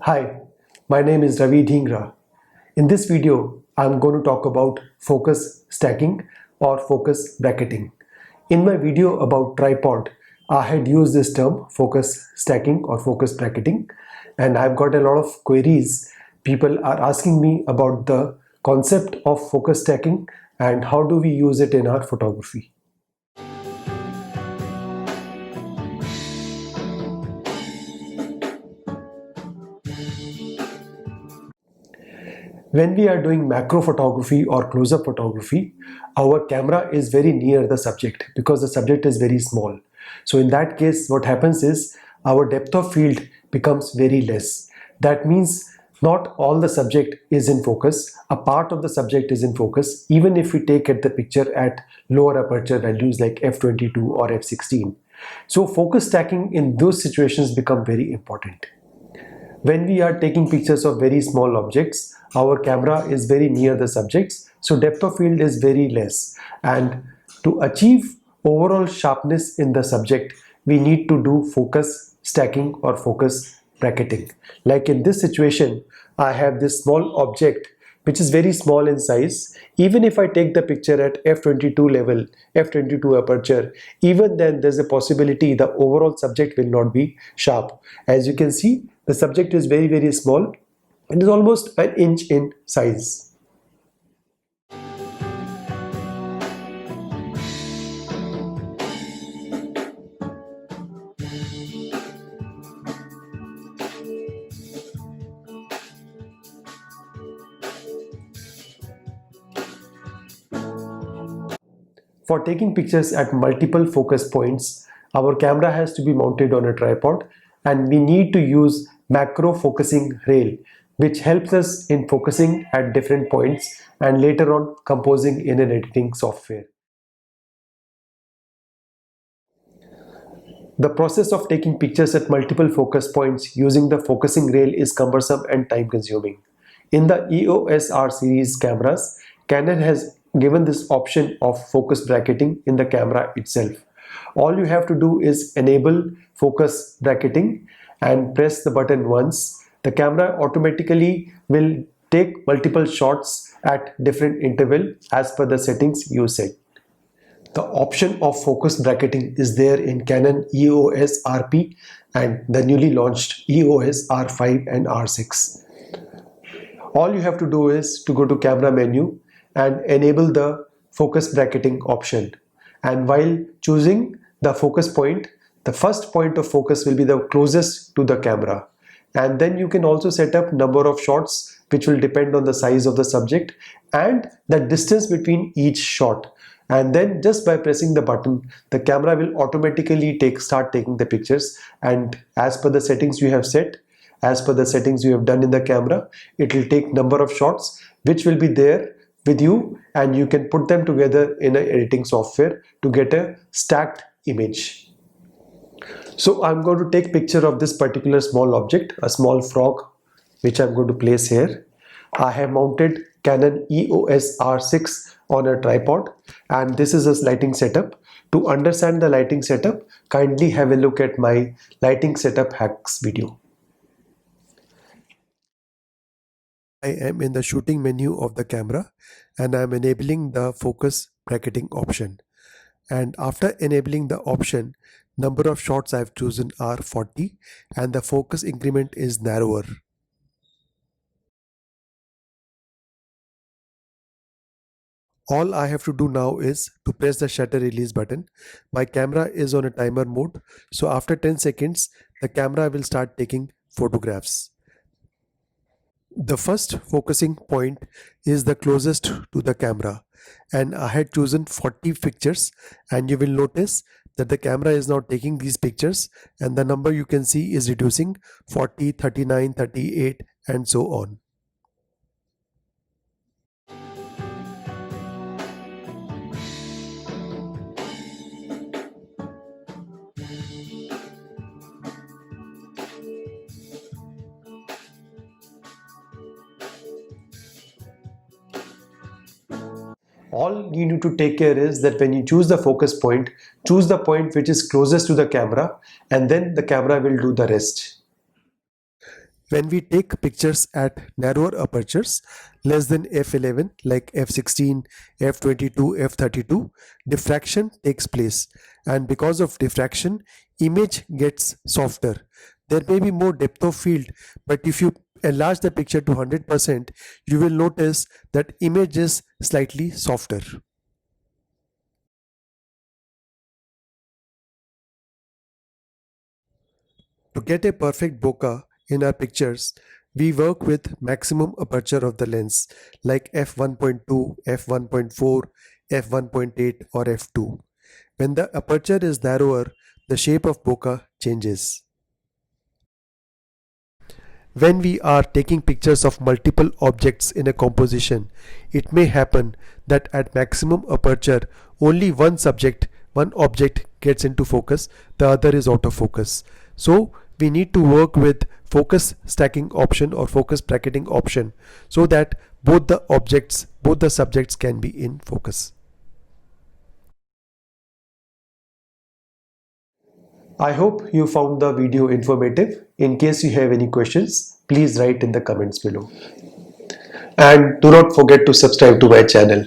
Hi, my name is Ravi Dhingra. In this video, I'm going to talk about focus stacking or focus bracketing. In my video about tripod, I had used this term focus stacking or focus bracketing, and I've got a lot of queries. People are asking me about the concept of focus stacking and how do we use it in our photography. When we are doing macro photography or close-up photography, our camera is very near the subject because the subject is very small. So in that case, what happens is our depth of field becomes very less. That means not all the subject is in focus. A part of the subject is in focus, even if we take the picture at lower aperture values like f22 or f16. So focus stacking in those situations become very important. When we are taking pictures of very small objects, our camera is very near the subjects, so depth of field is very less. And to achieve overall sharpness in the subject, we need to do focus stacking or focus bracketing. Like in this situation, I have this small object which is very small in size. Even if I take the picture at f22 level, f22 aperture, even then there's a possibility the overall subject will not be sharp. As you can see, the subject is very small. It is almost an inch in size. For taking pictures at multiple focus points, our camera has to be mounted on a tripod and we need to use macro focusing rail, which helps us in focusing at different points and later on composing in an editing software. The process of taking pictures at multiple focus points using the focusing rail is cumbersome and time consuming. In the EOS R series cameras, Canon has given this option of focus bracketing in the camera itself. All you have to do is enable focus bracketing and press the button once. The camera automatically will take multiple shots at different interval as per the settings you set. The option of focus bracketing is there in Canon EOS RP and the newly launched EOS R5 and R6. All you have to do is to go to camera menu and enable the focus bracketing option. And while choosing the focus point, the first point of focus will be the closest to the camera. And then you can also set up number of shots which will depend on the size of the subject and the distance between each shot. And then just by pressing the button, the camera will automatically start taking the pictures, and as per the settings you have set, as per the settings you have done in the camera, it will take number of shots which will be there with you, and you can put them together in an editing software to get a stacked image. So I'm going to take picture of this particular small object, a small frog, which I'm going to place here. I have mounted Canon EOS R6 on a tripod, and this is a lighting setup. To understand the lighting setup, kindly have a look at my lighting setup hacks video. I am in the shooting menu of the camera and I am enabling the focus bracketing option. And after enabling the option, number of shots I have chosen are 40 and the focus increment is narrower. All I have to do now is to press the shutter release button. My camera is on a timer mode, so after 10 seconds, the camera will start taking photographs. The first focusing point is the closest to the camera, and I had chosen 40 pictures, and you will notice that the camera is now taking these pictures and the number you can see is reducing 40, 39, 38 and so on. All you need to take care is that when you choose the focus point, choose the point which is closest to the camera, and then the camera will do the rest. When we take pictures at narrower apertures, less than f11 like f16, f22, f32, diffraction takes place, and because of diffraction, image gets softer. There may be more depth of field, but if you enlarge the picture to 100%, you will notice that image is slightly softer. To get a perfect bokeh in our pictures, we work with maximum aperture of the lens like f1.2, f1.4, f1.8 or f2. When the aperture is narrower, the shape of bokeh changes. When we are taking pictures of multiple objects in a composition, it may happen that at maximum aperture, only one object gets into focus, the other is out of focus. So we need to work with focus stacking option or focus bracketing option so that both the subjects can be in focus. I hope you found the video informative. In case you have any questions, please write in the comments below. And do not forget to subscribe to my channel.